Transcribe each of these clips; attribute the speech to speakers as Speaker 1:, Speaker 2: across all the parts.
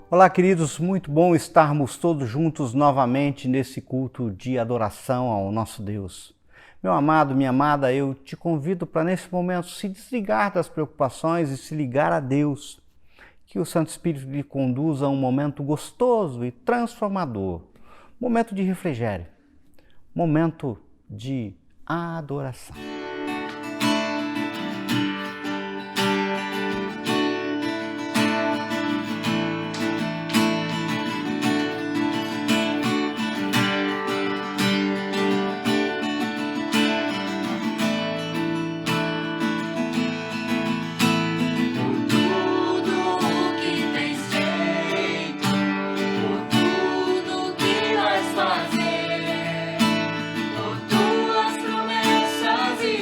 Speaker 1: Olá, queridos, muito bom estarmos todos juntos novamente nesse culto de adoração ao nosso Deus. Meu amado, minha amada, eu te convido para nesse momento se desligar das preocupações e se ligar a Deus. Que o Santo Espírito lhe conduza a um momento gostoso e transformador, momento de refrigério, momento de adoração.
Speaker 2: Por tuas promessas e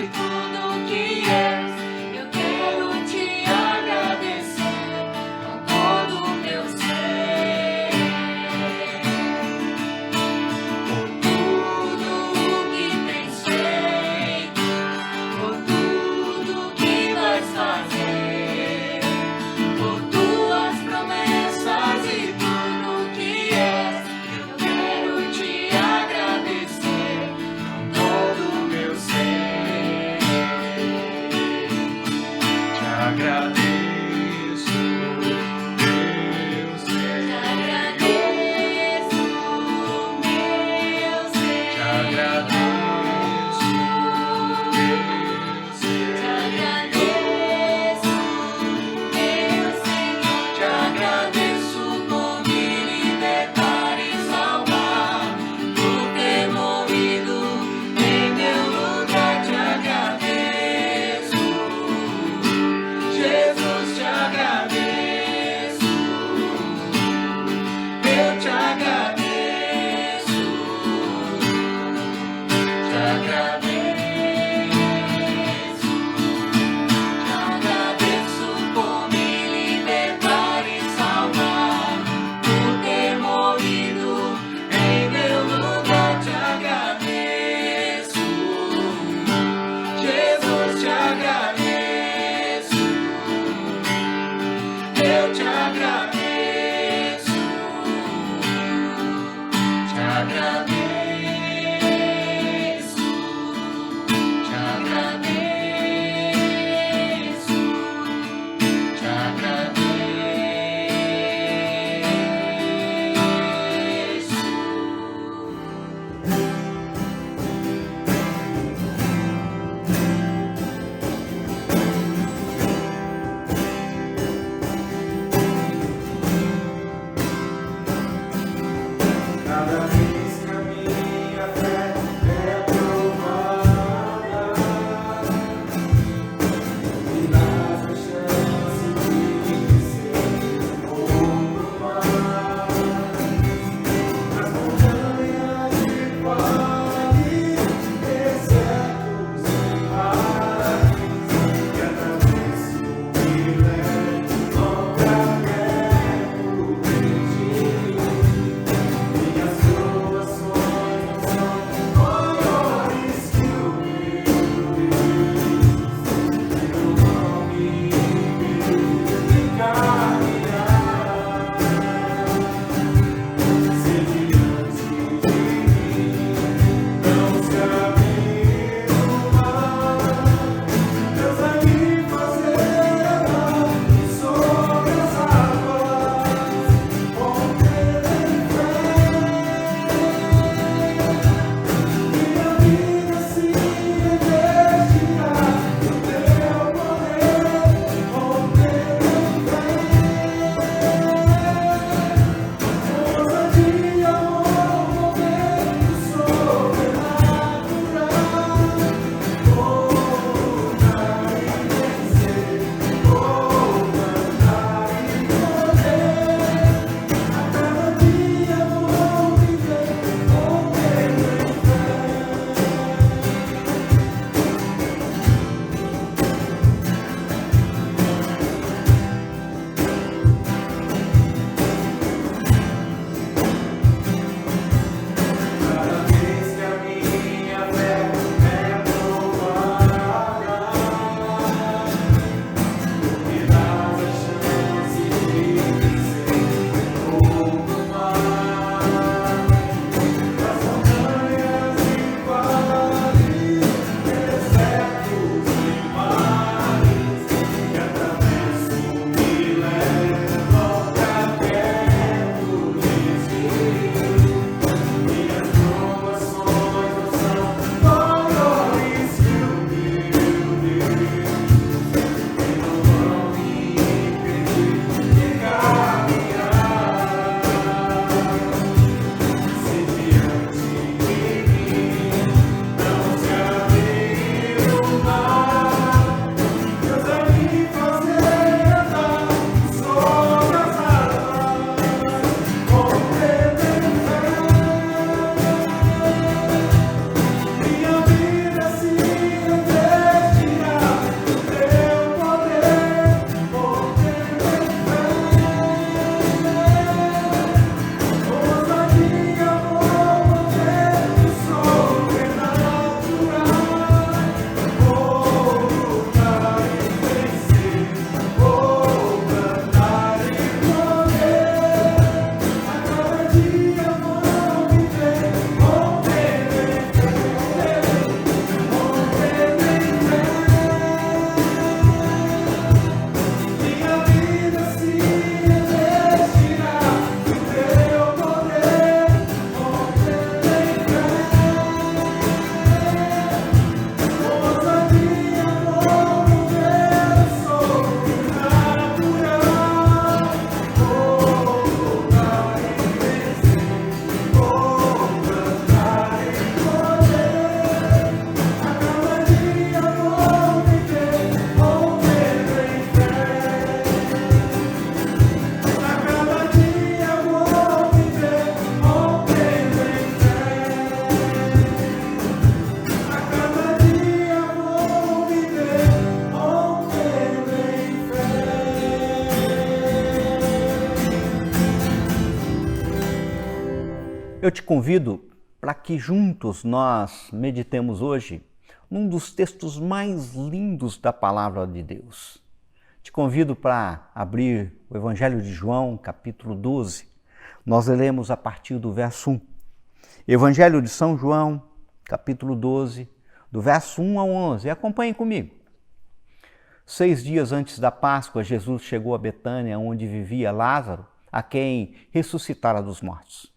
Speaker 1: Eu te convido para que juntos nós meditemos hoje num dos textos mais lindos da Palavra de Deus. Te convido para abrir o Evangelho de João, capítulo 12. Nós leremos a partir do verso 1. Evangelho de São João, capítulo 12, do verso 1 ao 11. Acompanhe comigo. 6 dias antes da Páscoa, Jesus chegou a Betânia, onde vivia Lázaro, a quem ressuscitara dos mortos.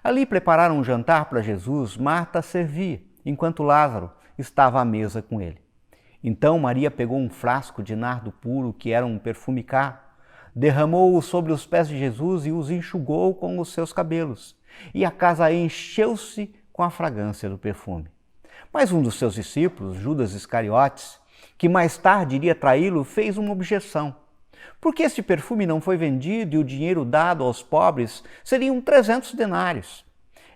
Speaker 1: Ali prepararam um jantar para Jesus. Marta servia, enquanto Lázaro estava à mesa com ele. Então Maria pegou um frasco de nardo puro, que era um perfume caro, derramou-o sobre os pés de Jesus e os enxugou com os seus cabelos. E a casa encheu-se com a fragrância do perfume. Mas um dos seus discípulos, Judas Iscariotes, que mais tarde iria traí-lo, fez uma objeção. Por que este perfume não foi vendido e o dinheiro dado aos pobres seriam 300 denários?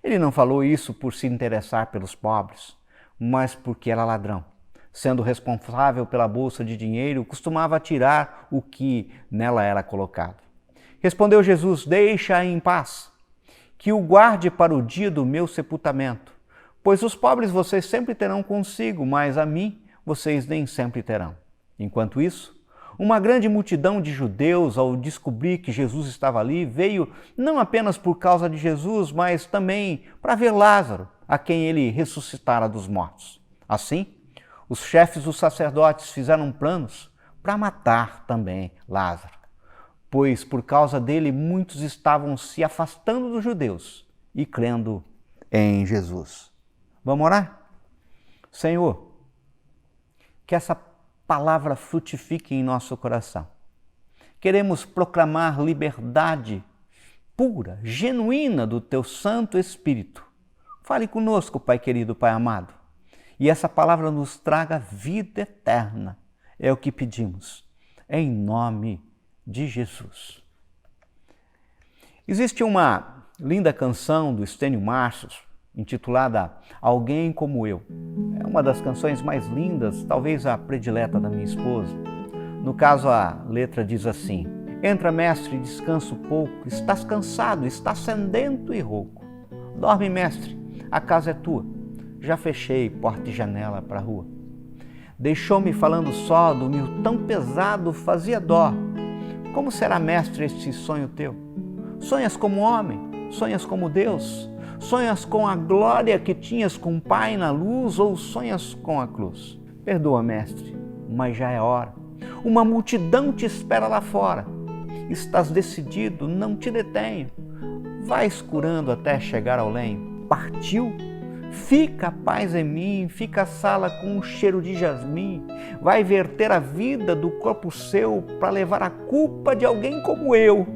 Speaker 1: Ele não falou isso por se interessar pelos pobres, mas porque era ladrão. Sendo responsável pela bolsa de dinheiro, costumava tirar o que nela era colocado. Respondeu Jesus: deixa-a em paz, que o guarde para o dia do meu sepultamento. Pois os pobres vocês sempre terão consigo, mas a mim vocês nem sempre terão. Enquanto isso, uma grande multidão de judeus, ao descobrir que Jesus estava ali, veio não apenas por causa de Jesus, mas também para ver Lázaro, a quem ele ressuscitara dos mortos. Assim, os chefes dos sacerdotes fizeram planos para matar também Lázaro, pois por causa dele muitos estavam se afastando dos judeus e crendo em Jesus. Vamos orar? Senhor, que essa palavra frutifique em nosso coração. Queremos proclamar liberdade pura, genuína do Teu Santo Espírito. Fale conosco, Pai querido, Pai amado, e essa palavra nos traga vida eterna. É o que pedimos, em nome de Jesus. Existe uma linda canção do Estênio Marços, intitulada Alguém Como Eu. É uma das canções mais lindas, talvez a predileta da minha esposa. No caso, a letra diz assim: entra, mestre, descansa um pouco, estás cansado, estás sedento e rouco. Dorme, mestre, a casa é tua, já fechei porta e janela para a rua. Deixou-me falando só, dormiu tão pesado, fazia dó. Como será, mestre, este sonho teu? Sonhas como homem, sonhas como Deus? Sonhas com a glória que tinhas com o Pai na luz ou sonhas com a cruz? Perdoa, mestre, mas já é hora. Uma multidão te espera lá fora. Estás decidido, não te detenho. Vais curando até chegar ao lenho. Partiu? Fica a paz em mim, fica a sala com um cheiro de jasmim. Vai verter a vida do corpo seu para levar a culpa de alguém como eu.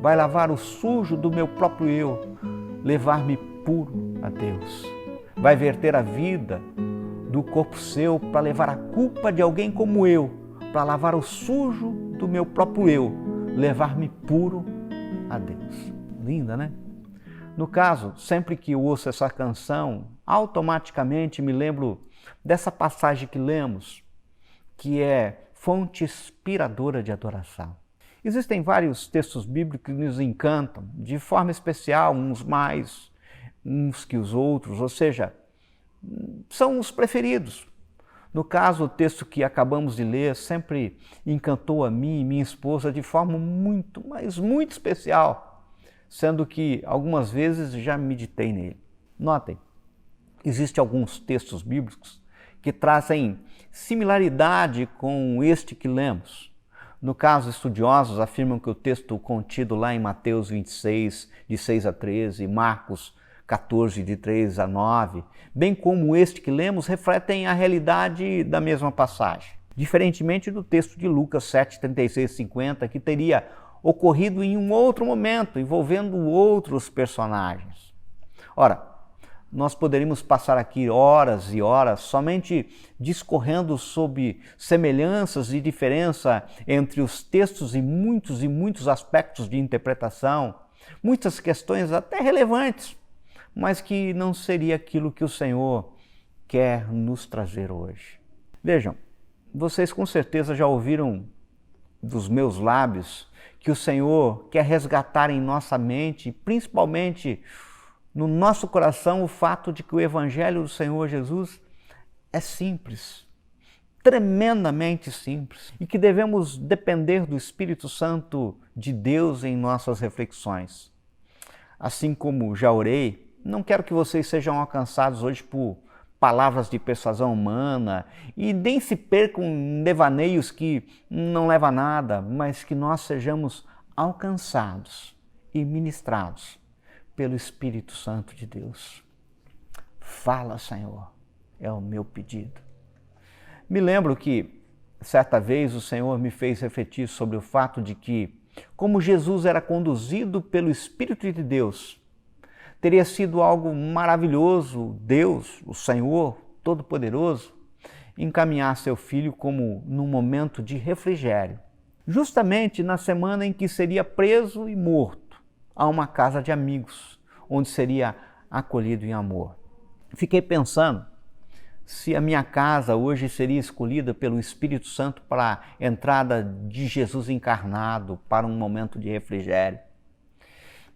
Speaker 1: Vai lavar o sujo do meu próprio eu, levar-me puro a Deus. Vai verter a vida do corpo seu para levar a culpa de alguém como eu, para lavar o sujo do meu próprio eu, levar-me puro a Deus. Linda, né? No caso, sempre que eu ouço essa canção, automaticamente me lembro dessa passagem que lemos, que é fonte inspiradora de adoração. Existem vários textos bíblicos que nos encantam de forma especial, uns que os outros, ou seja, são os preferidos. No caso, o texto que acabamos de ler sempre encantou a mim e minha esposa de forma muito, mas muito especial, sendo que algumas vezes já meditei nele. Notem, existem alguns textos bíblicos que trazem similaridade com este que lemos. No caso, estudiosos afirmam que o texto contido lá em Mateus 26, de 6 a 13, Marcos 14, de 3 a 9, bem como este que lemos, refletem a realidade da mesma passagem. Diferentemente do texto de Lucas 7, 36 e 50, que teria ocorrido em um outro momento, envolvendo outros personagens. Ora, nós poderíamos passar aqui horas e horas somente discorrendo sobre semelhanças e diferença entre os textos e muitos aspectos de interpretação, muitas questões até relevantes, mas que não seria aquilo que o Senhor quer nos trazer hoje. Vejam, vocês com certeza já ouviram dos meus lábios que o Senhor quer resgatar em nossa mente, principalmente no nosso coração o fato de que o Evangelho do Senhor Jesus é simples, tremendamente simples, e que devemos depender do Espírito Santo de Deus em nossas reflexões. Assim como já orei, não quero que vocês sejam alcançados hoje por palavras de persuasão humana e nem se percam em devaneios que não levam a nada, mas que nós sejamos alcançados e ministrados pelo Espírito Santo de Deus. Fala, Senhor, é o meu pedido. Me lembro que certa vez o Senhor me fez refletir sobre o fato de que, como Jesus era conduzido pelo Espírito de Deus, teria sido algo maravilhoso Deus, o Senhor Todo-Poderoso, encaminhar seu filho como num momento de refrigério, justamente na semana em que seria preso e morto, a uma casa de amigos, onde seria acolhido em amor. Fiquei pensando se a minha casa hoje seria escolhida pelo Espírito Santo para a entrada de Jesus encarnado para um momento de refrigério.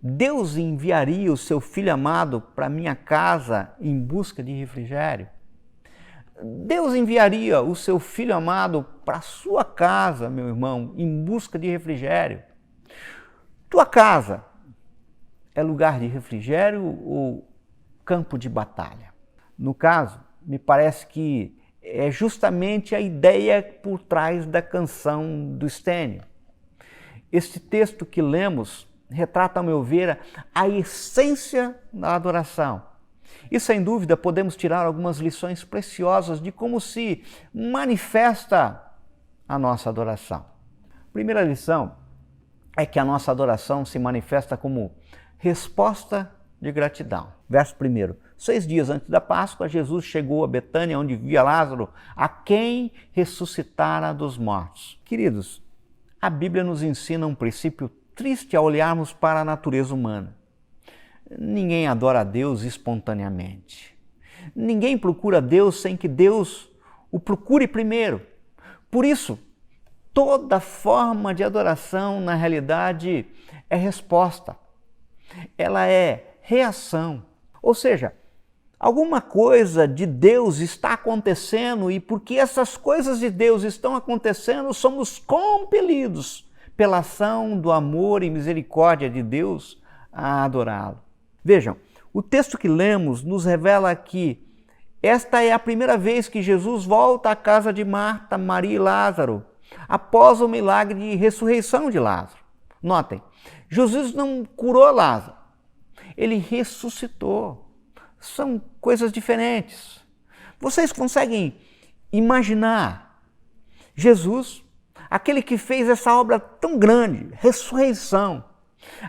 Speaker 1: Deus enviaria o seu Filho amado para minha casa em busca de refrigério. Deus enviaria o seu Filho amado para a sua casa, meu irmão, em busca de refrigério. Tua casa é lugar de refrigério ou campo de batalha? No caso, me parece que é justamente a ideia por trás da canção do Stênio. Este texto que lemos retrata, ao meu ver, a essência da adoração. E, sem dúvida, podemos tirar algumas lições preciosas de como se manifesta a nossa adoração. A primeira lição é que a nossa adoração se manifesta como resposta de gratidão. Verso 1. 6 dias antes da Páscoa, Jesus chegou a Betânia, onde via Lázaro, a quem ressuscitara dos mortos. Queridos, a Bíblia nos ensina um princípio triste ao olharmos para a natureza humana. Ninguém adora a Deus espontaneamente. Ninguém procura Deus sem que Deus o procure primeiro. Por isso, toda forma de adoração, na realidade, é resposta. Ela é reação. Ou seja, alguma coisa de Deus está acontecendo e porque essas coisas de Deus estão acontecendo, somos compelidos pela ação do amor e misericórdia de Deus a adorá-lo. Vejam, o texto que lemos nos revela que esta é a primeira vez que Jesus volta à casa de Marta, Maria e Lázaro, após o milagre de ressurreição de Lázaro. Notem, Jesus não curou Lázaro, ele ressuscitou. São coisas diferentes. Vocês conseguem imaginar Jesus, aquele que fez essa obra tão grande, ressurreição,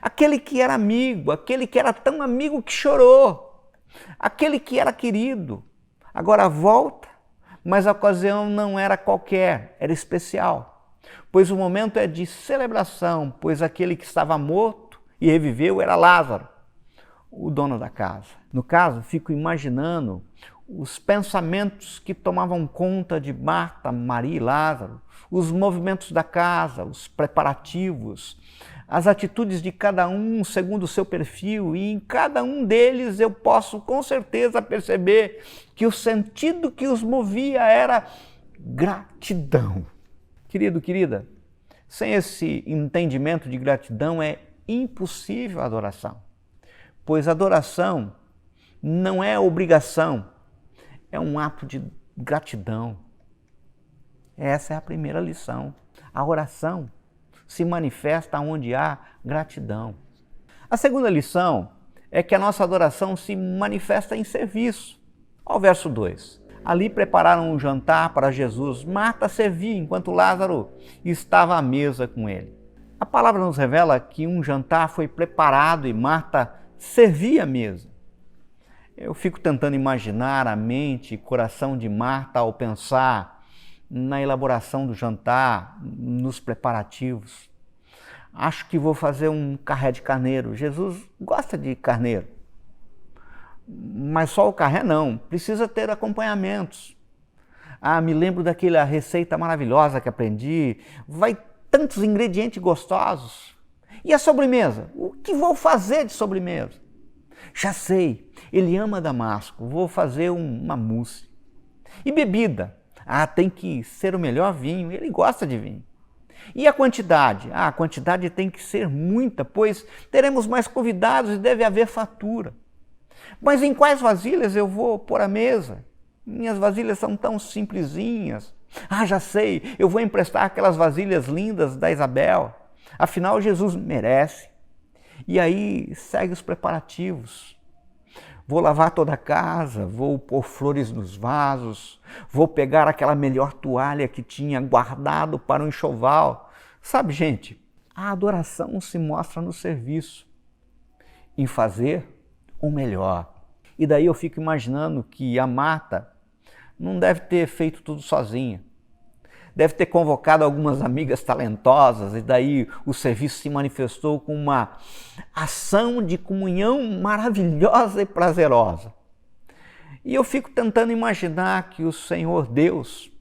Speaker 1: aquele que era amigo, aquele que era tão amigo que chorou, aquele que era querido, agora volta, mas a ocasião não era qualquer, era especial, pois o momento é de celebração, pois aquele que estava morto e reviveu era Lázaro, o dono da casa. No caso, fico imaginando os pensamentos que tomavam conta de Marta, Maria e Lázaro, os movimentos da casa, os preparativos, as atitudes de cada um segundo o seu perfil, e em cada um deles eu posso com certeza perceber que o sentido que os movia era gratidão. Querido, querida, sem esse entendimento de gratidão é impossível a adoração, pois adoração não é obrigação, é um ato de gratidão. Essa é a primeira lição. A oração se manifesta onde há gratidão. A segunda lição é que a nossa adoração se manifesta em serviço. Ao verso 2. Ali prepararam um jantar para Jesus. Marta servia enquanto Lázaro estava à mesa com ele. A palavra nos revela que um jantar foi preparado e Marta servia a mesa. Eu fico tentando imaginar a mente e coração de Marta ao pensar na elaboração do jantar, nos preparativos. Acho que vou fazer um carré de carneiro. Jesus gosta de carneiro. Mas só o carré não, precisa ter acompanhamentos. Me lembro daquela receita maravilhosa que aprendi. Vai tantos ingredientes gostosos. E a sobremesa? O que vou fazer de sobremesa? Já sei, ele ama damasco, vou fazer uma mousse. E bebida? Tem que ser o melhor vinho, ele gosta de vinho. E a quantidade? A quantidade tem que ser muita, pois teremos mais convidados e deve haver fartura. Mas em quais vasilhas eu vou pôr a mesa? Minhas vasilhas são tão simplesinhas. Já sei, eu vou emprestar aquelas vasilhas lindas da Isabel. Afinal, Jesus merece. E aí segue os preparativos. Vou lavar toda a casa, vou pôr flores nos vasos, vou pegar aquela melhor toalha que tinha guardado para o enxoval. Sabe, gente, a adoração se mostra no serviço, em fazer o melhor. E daí eu fico imaginando que a Marta não deve ter feito tudo sozinha. Deve ter convocado algumas amigas talentosas e daí o serviço se manifestou com uma ação de comunhão maravilhosa e prazerosa. E eu fico tentando imaginar que o Senhor Deus,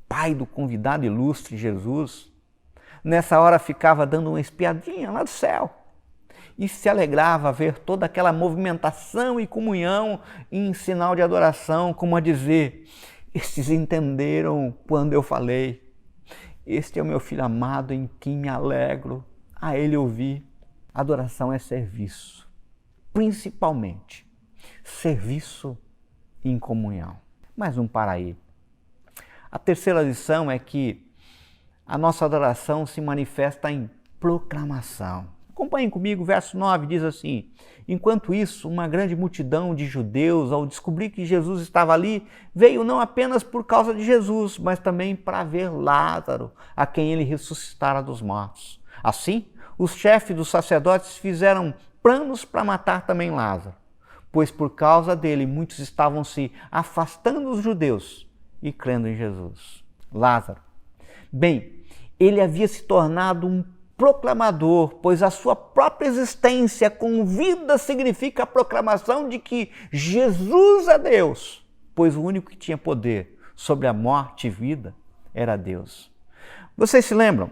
Speaker 1: Pai do convidado ilustre Jesus, nessa hora ficava dando uma espiadinha lá do céu e se alegrava a ver toda aquela movimentação e comunhão em sinal de adoração, como a dizer: estes entenderam quando eu falei. Este é o meu filho amado em quem me alegro. A ele ouvi. Adoração é serviço. Principalmente, serviço em comunhão. Mais um para aí. A terceira lição é que a nossa adoração se manifesta em proclamação. Acompanhem comigo, o verso 9 diz assim: enquanto isso, uma grande multidão de judeus, ao descobrir que Jesus estava ali, veio não apenas por causa de Jesus, mas também para ver Lázaro, a quem ele ressuscitara dos mortos. Assim, os chefes dos sacerdotes fizeram planos para matar também Lázaro, pois por causa dele muitos estavam se afastando dos judeus e crendo em Jesus. Lázaro, bem, ele havia se tornado um proclamador, pois a sua própria existência com vida significa a proclamação de que Jesus é Deus, pois o único que tinha poder sobre a morte e vida era Deus. Vocês se lembram?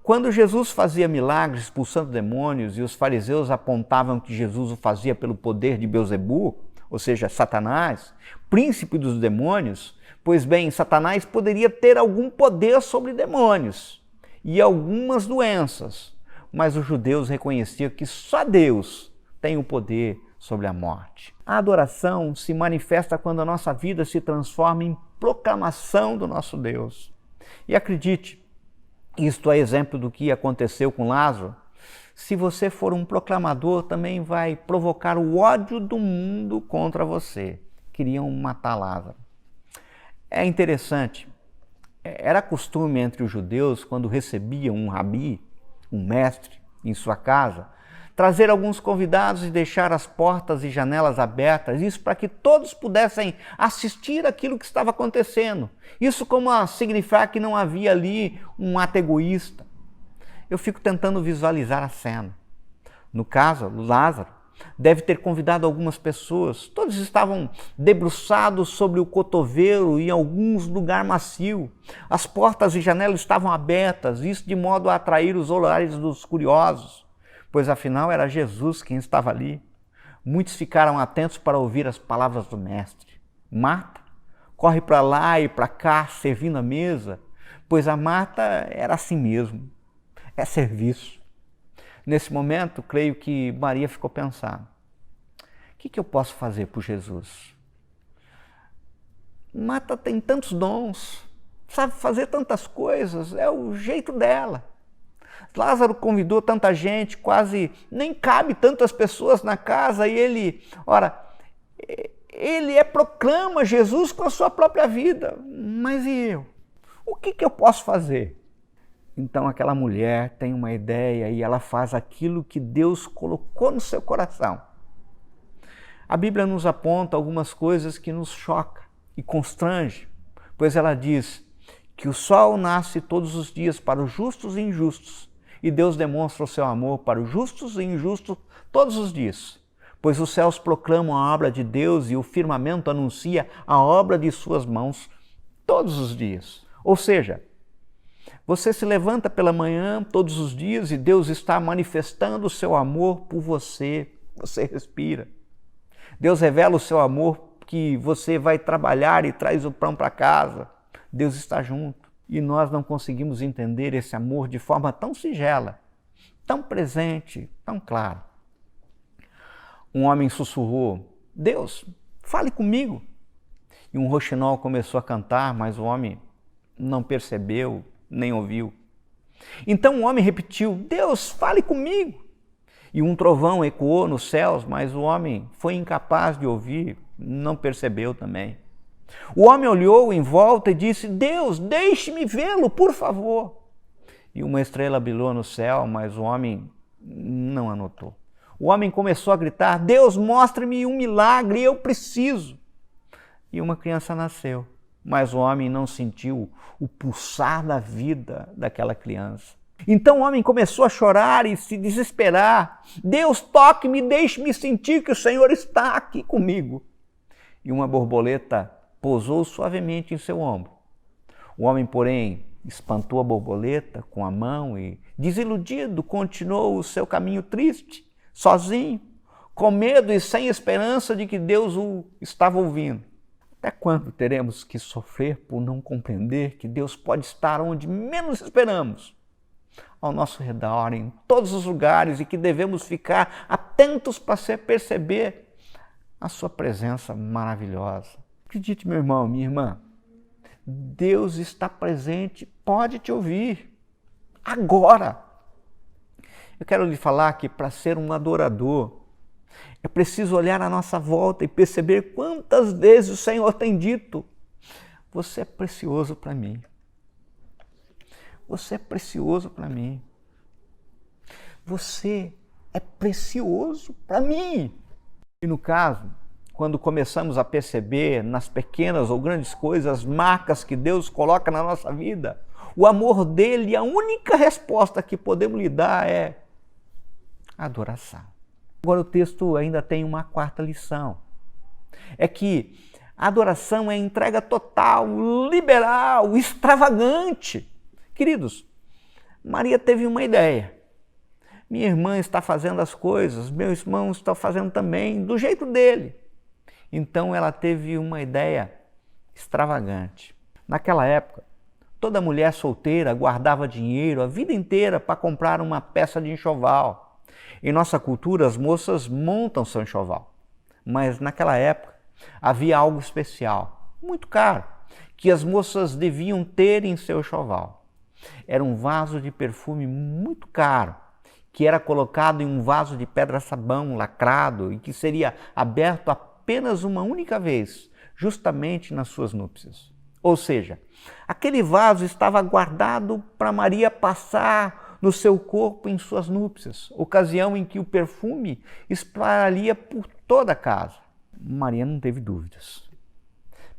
Speaker 1: Quando Jesus fazia milagres expulsando demônios e os fariseus apontavam que Jesus o fazia pelo poder de Beelzebu, ou seja, Satanás, príncipe dos demônios, pois bem, Satanás poderia ter algum poder sobre demônios e algumas doenças, mas os judeus reconheciam que só Deus tem o poder sobre a morte. A adoração se manifesta quando a nossa vida se transforma em proclamação do nosso Deus. E acredite, isto é exemplo do que aconteceu com Lázaro. Se você for um proclamador, também vai provocar o ódio do mundo contra você. Queriam matar Lázaro. É interessante. Era costume entre os judeus, quando recebiam um rabi, um mestre, em sua casa, trazer alguns convidados e deixar as portas e janelas abertas, isso para que todos pudessem assistir aquilo que estava acontecendo. Isso como a significar que não havia ali um ato egoísta. Eu fico tentando visualizar a cena. No caso, Lázaro deve ter convidado algumas pessoas. Todos estavam debruçados sobre o cotovelo e em alguns lugar macio. As portas e janelas estavam abertas, isso de modo a atrair os olhares dos curiosos, pois afinal era Jesus quem estava ali. Muitos ficaram atentos para ouvir as palavras do mestre. Marta corre para lá e para cá servindo a mesa, pois a Marta era assim mesmo, é serviço. Nesse momento, creio que Maria ficou pensando: o que eu posso fazer por Jesus? Marta tem tantos dons, sabe fazer tantas coisas, é o jeito dela. Lázaro convidou tanta gente, quase nem cabe tantas pessoas na casa, e ele proclama Jesus com a sua própria vida. Mas e eu? O que eu posso fazer? Então aquela mulher tem uma ideia e ela faz aquilo que Deus colocou no seu coração. A Bíblia nos aponta algumas coisas que nos chocam e constrange, pois ela diz que o sol nasce todos os dias para os justos e injustos, e Deus demonstra o seu amor para os justos e injustos todos os dias, pois os céus proclamam a obra de Deus e o firmamento anuncia a obra de suas mãos todos os dias. Ou seja, você se levanta pela manhã todos os dias e Deus está manifestando o seu amor por você você respira. Deus revela o seu amor que você vai trabalhar e traz o pão para casa. Deus está junto. E nós não conseguimos entender esse amor de forma tão singela, tão presente, tão claro. Um homem sussurrou: Deus, fale comigo. E um roxinol começou a cantar, mas o homem não percebeu, nem ouviu. Então o homem repetiu: Deus, fale comigo. E um trovão ecoou nos céus, mas o homem foi incapaz de ouvir, não percebeu também. O homem olhou em volta e disse: Deus, deixe-me vê-lo, por favor. E uma estrela brilhou no céu, mas o homem não a notou. O homem começou a gritar: Deus, mostre-me um milagre, eu preciso. E uma criança nasceu, mas o homem não sentiu o pulsar da vida daquela criança. Então o homem começou a chorar e se desesperar. Deus, toque-me, deixe-me sentir que o Senhor está aqui comigo. E uma borboleta pousou suavemente em seu ombro. O homem, porém, espantou a borboleta com a mão e, desiludido, continuou o seu caminho triste, sozinho, com medo e sem esperança de que Deus o estava ouvindo. Até quando teremos que sofrer por não compreender que Deus pode estar onde menos esperamos, ao nosso redor, em todos os lugares, e que devemos ficar atentos para perceber a sua presença maravilhosa? Acredite, meu irmão, minha irmã, Deus está presente, pode te ouvir, agora. Eu quero lhe falar que para ser um adorador, é preciso olhar à nossa volta e perceber quantas vezes o Senhor tem dito: você é precioso para mim. Você é precioso para mim. Você é precioso para mim. E no caso, quando começamos a perceber nas pequenas ou grandes coisas as marcas que Deus coloca na nossa vida, o amor dele, a única resposta que podemos lhe dar é adoração. Agora o texto ainda tem uma quarta lição. É que a adoração é entrega total, liberal, extravagante. Queridos, Maria teve uma ideia. Minha irmã está fazendo as coisas, meu irmão está fazendo também, do jeito dele. Então ela teve uma ideia extravagante. Naquela época, toda mulher solteira guardava dinheiro a vida inteira para comprar uma peça de enxoval. Em nossa cultura, as moças montam seu enxoval. Mas naquela época, havia algo especial, muito caro, que as moças deviam ter em seu enxoval. Era um vaso de perfume muito caro, que era colocado em um vaso de pedra-sabão lacrado e que seria aberto apenas uma única vez, justamente nas suas núpcias. Ou seja, aquele vaso estava guardado para Maria passar no seu corpo em suas núpcias, ocasião em que o perfume espalharia por toda a casa. Maria não teve dúvidas.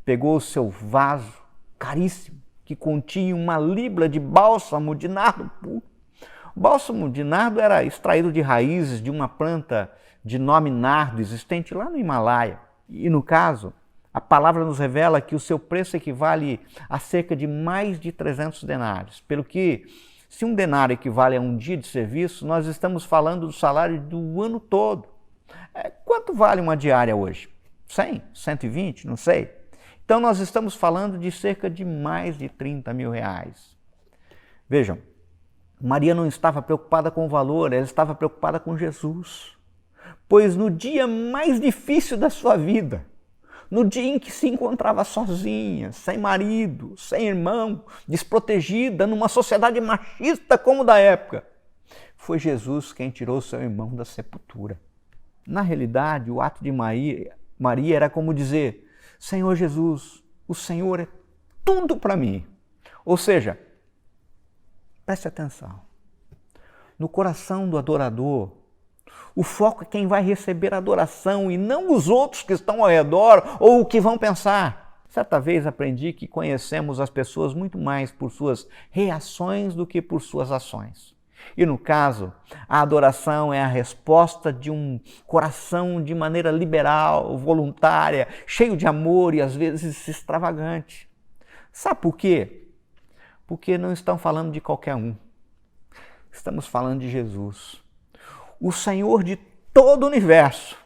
Speaker 1: Pegou o seu vaso caríssimo, que continha uma libra de bálsamo de nardo puro. O bálsamo de nardo era extraído de raízes de uma planta de nome nardo, existente lá no Himalaia. E no caso, a palavra nos revela que o seu preço equivale a cerca de mais de 300 denários. Pelo que, se um denário equivale a um dia de serviço, nós estamos falando do salário do ano todo. Quanto vale uma diária hoje? 100? 120? Não sei. Então nós estamos falando de cerca de mais de 30 mil reais. Vejam, Maria não estava preocupada com o valor, ela estava preocupada com Jesus. Pois no dia mais difícil da sua vida, no dia em que se encontrava sozinha, sem marido, sem irmão, desprotegida, numa sociedade machista como da época, foi Jesus quem tirou seu irmão da sepultura. Na realidade, o ato de Maria era como dizer: Senhor Jesus, o Senhor é tudo para mim. Ou seja, preste atenção. No coração do adorador, o foco é quem vai receber a adoração e não os outros que estão ao redor ou o que vão pensar. Certa vez aprendi que conhecemos as pessoas muito mais por suas reações do que por suas ações. E no caso, a adoração é a resposta de um coração de maneira liberal, voluntária, cheio de amor e às vezes extravagante. Sabe por quê? Porque não estão falando de qualquer um. Estamos falando de Jesus, o Senhor de todo o universo.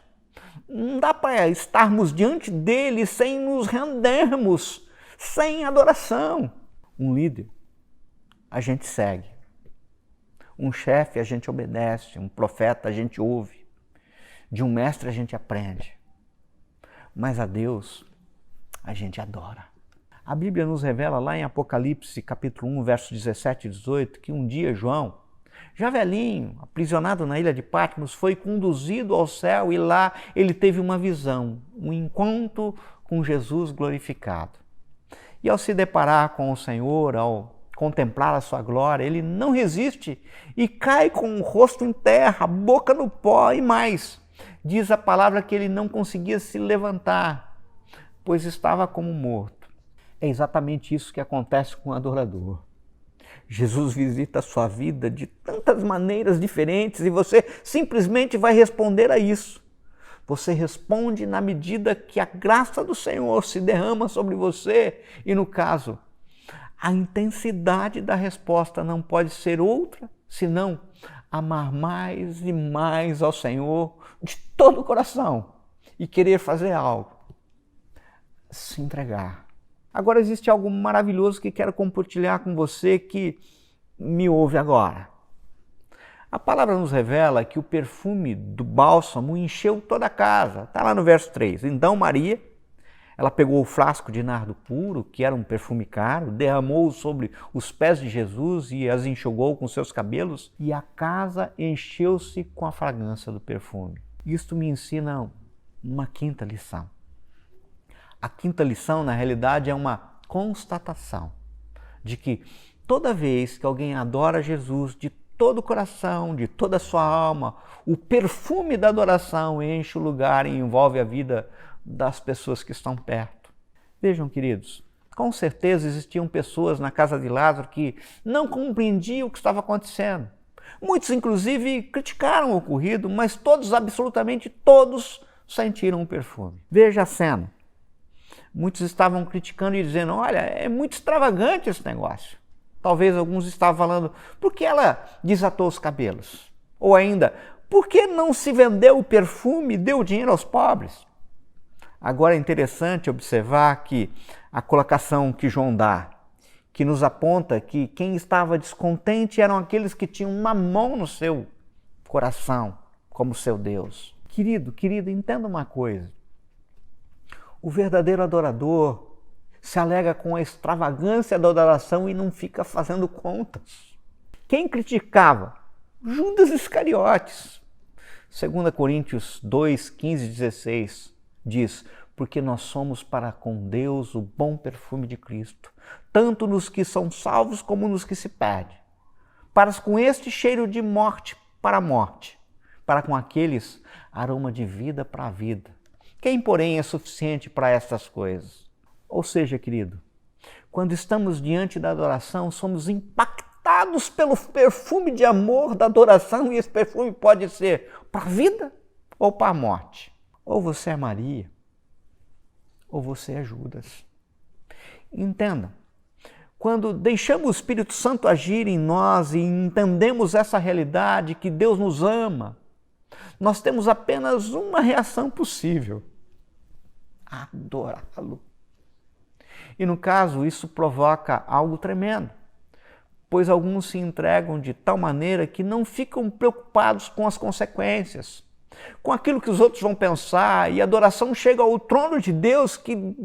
Speaker 1: Não dá para estarmos diante dele sem nos rendermos, sem adoração. Um líder, a gente segue. Um chefe, a gente obedece. Um profeta, a gente ouve. De um mestre, a gente aprende. Mas a Deus, a gente adora. A Bíblia nos revela lá em Apocalipse, capítulo 1, versos 17 e 18, que um dia João, já velhinho, aprisionado na ilha de Patmos, foi conduzido ao céu e lá ele teve uma visão, um encontro com Jesus glorificado. E ao se deparar com o Senhor, ao contemplar a sua glória, ele não resiste e cai com o rosto em terra, a boca no pó e mais. Diz a palavra que ele não conseguia se levantar, pois estava como morto. É exatamente isso que acontece com o adorador. Jesus visita a sua vida de tantas maneiras diferentes e você simplesmente vai responder a isso. Você responde na medida que a graça do Senhor se derrama sobre você e, no caso, a intensidade da resposta não pode ser outra senão amar mais e mais ao Senhor de todo o coração e querer fazer algo, se entregar. Agora existe algo maravilhoso que quero compartilhar com você que me ouve agora. A palavra nos revela que o perfume do bálsamo encheu toda a casa. Está lá no verso 3. Então Maria, ela pegou o frasco de nardo puro, que era um perfume caro, derramou sobre os pés de Jesus e as enxugou com seus cabelos, e a casa encheu-se com a fragrância do perfume. Isto me ensina uma quinta lição. A quinta lição, na realidade, é uma constatação de que toda vez que alguém adora Jesus de todo o coração, de toda a sua alma, o perfume da adoração enche o lugar e envolve a vida das pessoas que estão perto. Vejam, queridos, com certeza existiam pessoas na casa de Lázaro que não compreendiam o que estava acontecendo. Muitos, inclusive, criticaram o ocorrido, mas todos, absolutamente todos, sentiram o perfume. Veja a cena. Muitos estavam criticando e dizendo, olha, é muito extravagante esse negócio. Talvez alguns estavam falando, por que ela desatou os cabelos? Ou ainda, por que não se vendeu o perfume e deu dinheiro aos pobres? Agora é interessante observar que a colocação que João dá, que nos aponta que quem estava descontente eram aqueles que tinham Mamom no seu coração, como seu Deus. Querido, entenda uma coisa. O verdadeiro adorador se alega com a extravagância da adoração e não fica fazendo contas. Quem criticava? Judas Iscariotes. 2 Coríntios 2, 15 e 16 diz, porque nós somos para com Deus o bom perfume de Cristo, tanto nos que são salvos como nos que se perdem. Para com este cheiro de morte para a morte, para com aqueles aroma de vida para a vida. Quem, porém, é suficiente para estas coisas? Ou seja, querido, quando estamos diante da adoração, somos impactados pelo perfume de amor da adoração, e esse perfume pode ser para a vida ou para a morte. Ou você é Maria, ou você é Judas. Entenda, quando deixamos o Espírito Santo agir em nós e entendemos essa realidade, que Deus nos ama, nós temos apenas uma reação possível: adorá-lo. E no caso, isso provoca algo tremendo, pois alguns se entregam de tal maneira que não ficam preocupados com as consequências, com aquilo que os outros vão pensar, e a adoração chega ao trono de Deus, que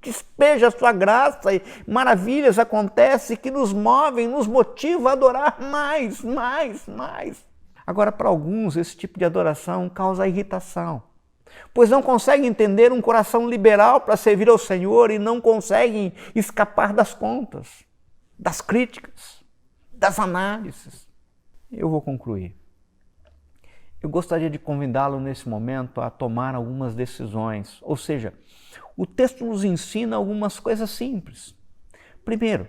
Speaker 1: despeja a sua graça e maravilhas acontecem que nos movem, nos motiva a adorar mais, mais, mais. Agora, para alguns, esse tipo de adoração causa irritação, pois não conseguem entender um coração liberal para servir ao Senhor e não conseguem escapar das contas, das críticas, das análises. Eu vou concluir. Eu gostaria de convidá-lo nesse momento a tomar algumas decisões, ou seja, o texto nos ensina algumas coisas simples. Primeiro,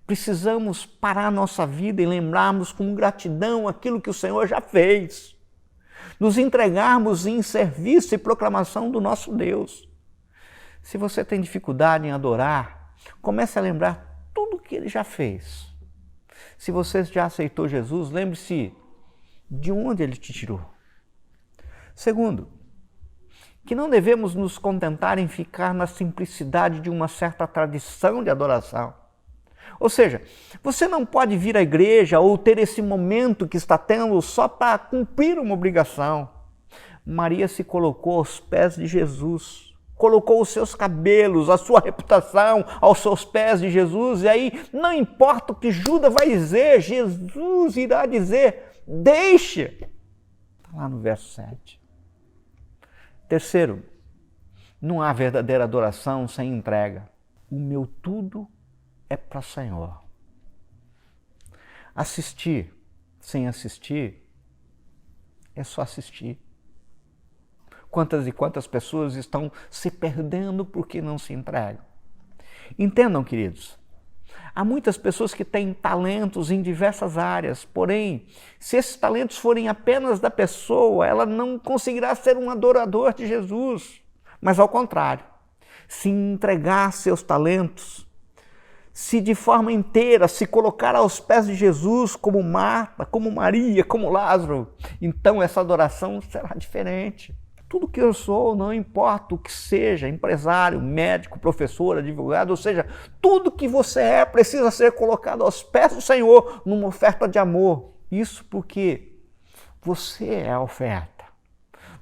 Speaker 1: precisamos parar nossa vida e lembrarmos com gratidão aquilo que o Senhor já fez. Nos entregarmos em serviço e proclamação do nosso Deus. Se você tem dificuldade em adorar, comece a lembrar tudo o que Ele já fez. Se você já aceitou Jesus, lembre-se de onde Ele te tirou. Segundo, que não devemos nos contentar em ficar na simplicidade de uma certa tradição de adoração. Ou seja, você não pode vir à igreja ou ter esse momento que está tendo só para cumprir uma obrigação. Maria se colocou aos pés de Jesus, colocou os seus cabelos, a sua reputação aos seus pés de Jesus, e aí não importa o que Judas vai dizer, Jesus irá dizer, deixe. Está lá no verso 7. Terceiro, não há verdadeira adoração sem entrega. O meu tudo é para o Senhor. Assistir sem assistir é só assistir. Quantas e quantas pessoas estão se perdendo porque não se entregam? Entendam, queridos, há muitas pessoas que têm talentos em diversas áreas, porém, se esses talentos forem apenas da pessoa, ela não conseguirá ser um adorador de Jesus. Mas ao contrário, se entregar seus talentos, se de forma inteira se colocar aos pés de Jesus como Marta, como Maria, como Lázaro, então essa adoração será diferente. Tudo que eu sou, não importa o que seja, empresário, médico, professor, advogado, ou seja, tudo que você é precisa ser colocado aos pés do Senhor numa oferta de amor. Isso porque você é a oferta.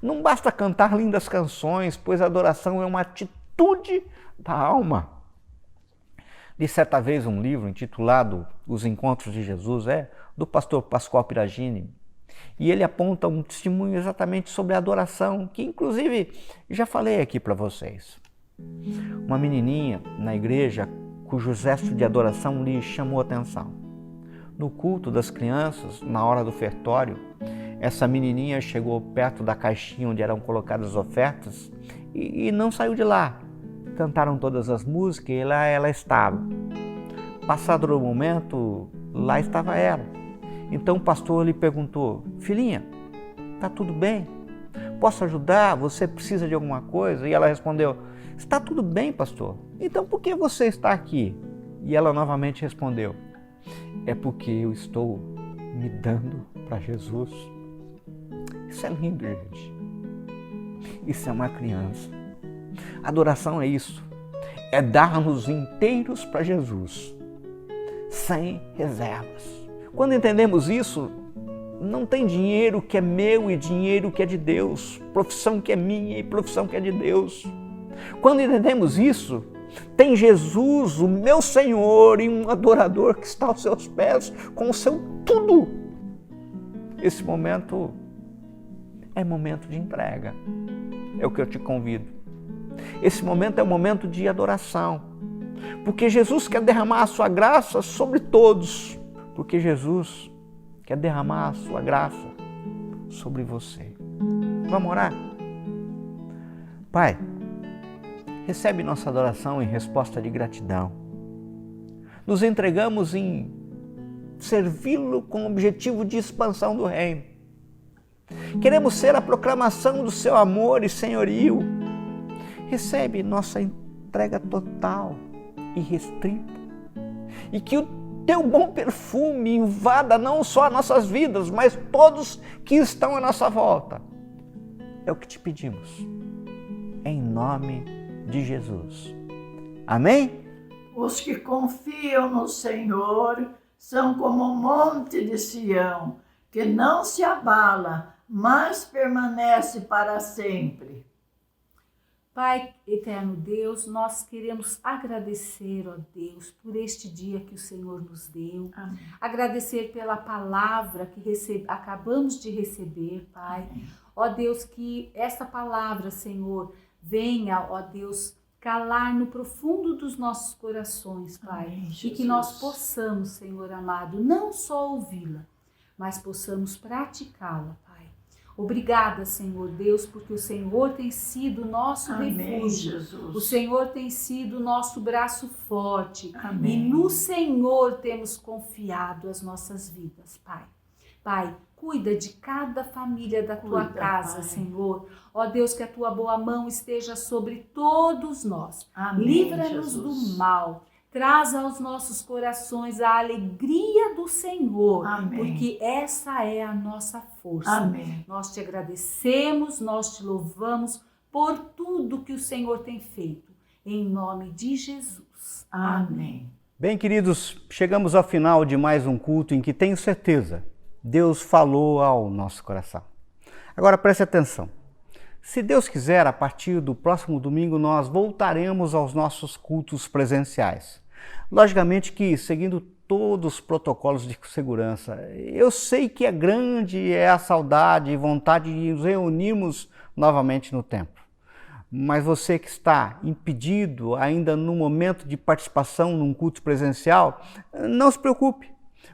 Speaker 1: Não basta cantar lindas canções, pois a adoração é uma atitude da alma. Li certa vez um livro intitulado Os Encontros de Jesus, do pastor Pascoal Piragini, e ele aponta um testemunho exatamente sobre a adoração, que inclusive já falei aqui para vocês. Uma menininha na igreja cujo gesto de adoração lhe chamou a atenção. No culto das crianças, na hora do ofertório, essa menininha chegou perto da caixinha onde eram colocadas as ofertas e não saiu de lá. Cantaram todas as músicas e lá ela estava. Passado o momento, lá estava ela. Então o pastor lhe perguntou, filhinha, está tudo bem? Posso ajudar? Você precisa de alguma coisa? E ela respondeu, está tudo bem, pastor. Então por que você está aqui? E ela novamente respondeu, é porque eu estou me dando para Jesus. Isso é lindo, gente. Isso é uma criança. Adoração é isso. É dar-nos inteiros para Jesus, sem reservas. Quando entendemos isso, não tem dinheiro que é meu e dinheiro que é de Deus, profissão que é minha e profissão que é de Deus. Quando entendemos isso, tem Jesus, o meu Senhor, e um adorador que está aos seus pés com o seu tudo. Esse momento é momento de entrega. É o que eu te convido. Esse momento é um momento de adoração, porque Jesus quer derramar a sua graça sobre todos, porque Jesus quer derramar a sua graça sobre você. Vamos orar? Pai, recebe nossa adoração em resposta de gratidão. Nos entregamos em servi-lo com o objetivo de expansão do reino. Queremos ser a proclamação do seu amor e senhorio. Recebe nossa entrega total e restrita. E que o teu bom perfume invada não só nossas vidas, mas todos que estão à nossa volta. É o que te pedimos. Em nome de Jesus. Amém?
Speaker 2: Os que confiam no Senhor são como o monte de Sião, que não se abala, mas permanece para sempre.
Speaker 3: Pai eterno Deus, nós queremos agradecer, ó Deus, por este dia que o Senhor nos deu.
Speaker 2: Amém.
Speaker 3: Agradecer pela palavra que acabamos de receber, Pai.
Speaker 2: Amém.
Speaker 3: Ó Deus, que essa palavra, Senhor, venha, ó Deus, calar no profundo dos nossos corações, Pai.
Speaker 2: Amém,
Speaker 3: e que nós possamos, Senhor amado, não só ouvi-la, mas possamos praticá-la, Pai. Obrigada, Senhor Deus, porque o Senhor tem sido nosso refúgio.
Speaker 2: Jesus.
Speaker 3: O Senhor tem sido nosso braço forte.
Speaker 2: Amém.
Speaker 3: E no Senhor temos confiado as nossas vidas, Pai. Pai, cuida de cada família da tua casa,
Speaker 2: Pai.
Speaker 3: Senhor. Ó Deus, que a tua boa mão esteja sobre todos nós.
Speaker 2: Amém,
Speaker 3: Livra-nos
Speaker 2: Jesus.
Speaker 3: do mal. Traz aos nossos corações a alegria do Senhor,
Speaker 2: Amém.
Speaker 3: Porque essa é a nossa força.
Speaker 2: Amém.
Speaker 3: Nós te agradecemos, nós te louvamos por tudo que o Senhor tem feito. Em nome de Jesus.
Speaker 2: Amém.
Speaker 1: Bem, queridos, chegamos ao final de mais um culto em que tenho certeza Deus falou ao nosso coração. Agora preste atenção. Se Deus quiser, a partir do próximo domingo nós voltaremos aos nossos cultos presenciais. Logicamente que seguindo todos os protocolos de segurança. Eu sei que é grande a saudade e vontade de nos reunirmos novamente no templo. Mas você que está impedido ainda no momento de participação num culto presencial, não se preocupe,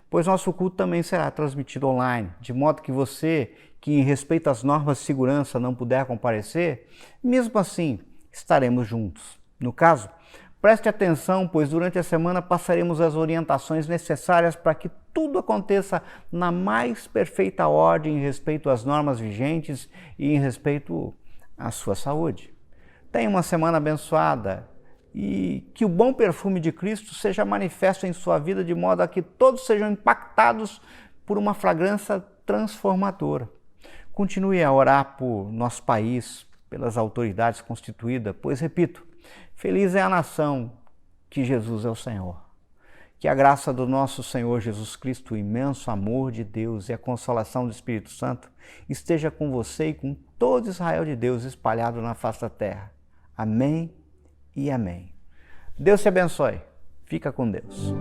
Speaker 1: pois nosso culto também será transmitido online, de modo que você, que em respeito às normas de segurança não puder comparecer, mesmo assim estaremos juntos. No caso, preste atenção, pois durante a semana passaremos as orientações necessárias para que tudo aconteça na mais perfeita ordem em respeito às normas vigentes e em respeito à sua saúde. Tenha uma semana abençoada e que o bom perfume de Cristo seja manifesto em sua vida de modo a que todos sejam impactados por uma fragrância transformadora. Continue a orar por nosso país, pelas autoridades constituídas, pois, repito, feliz é a nação que Jesus é o Senhor. Que a graça do nosso Senhor Jesus Cristo, o imenso amor de Deus e a consolação do Espírito Santo esteja com você e com todo Israel de Deus espalhado na face da terra. Amém e amém. Deus te abençoe. Fica com Deus.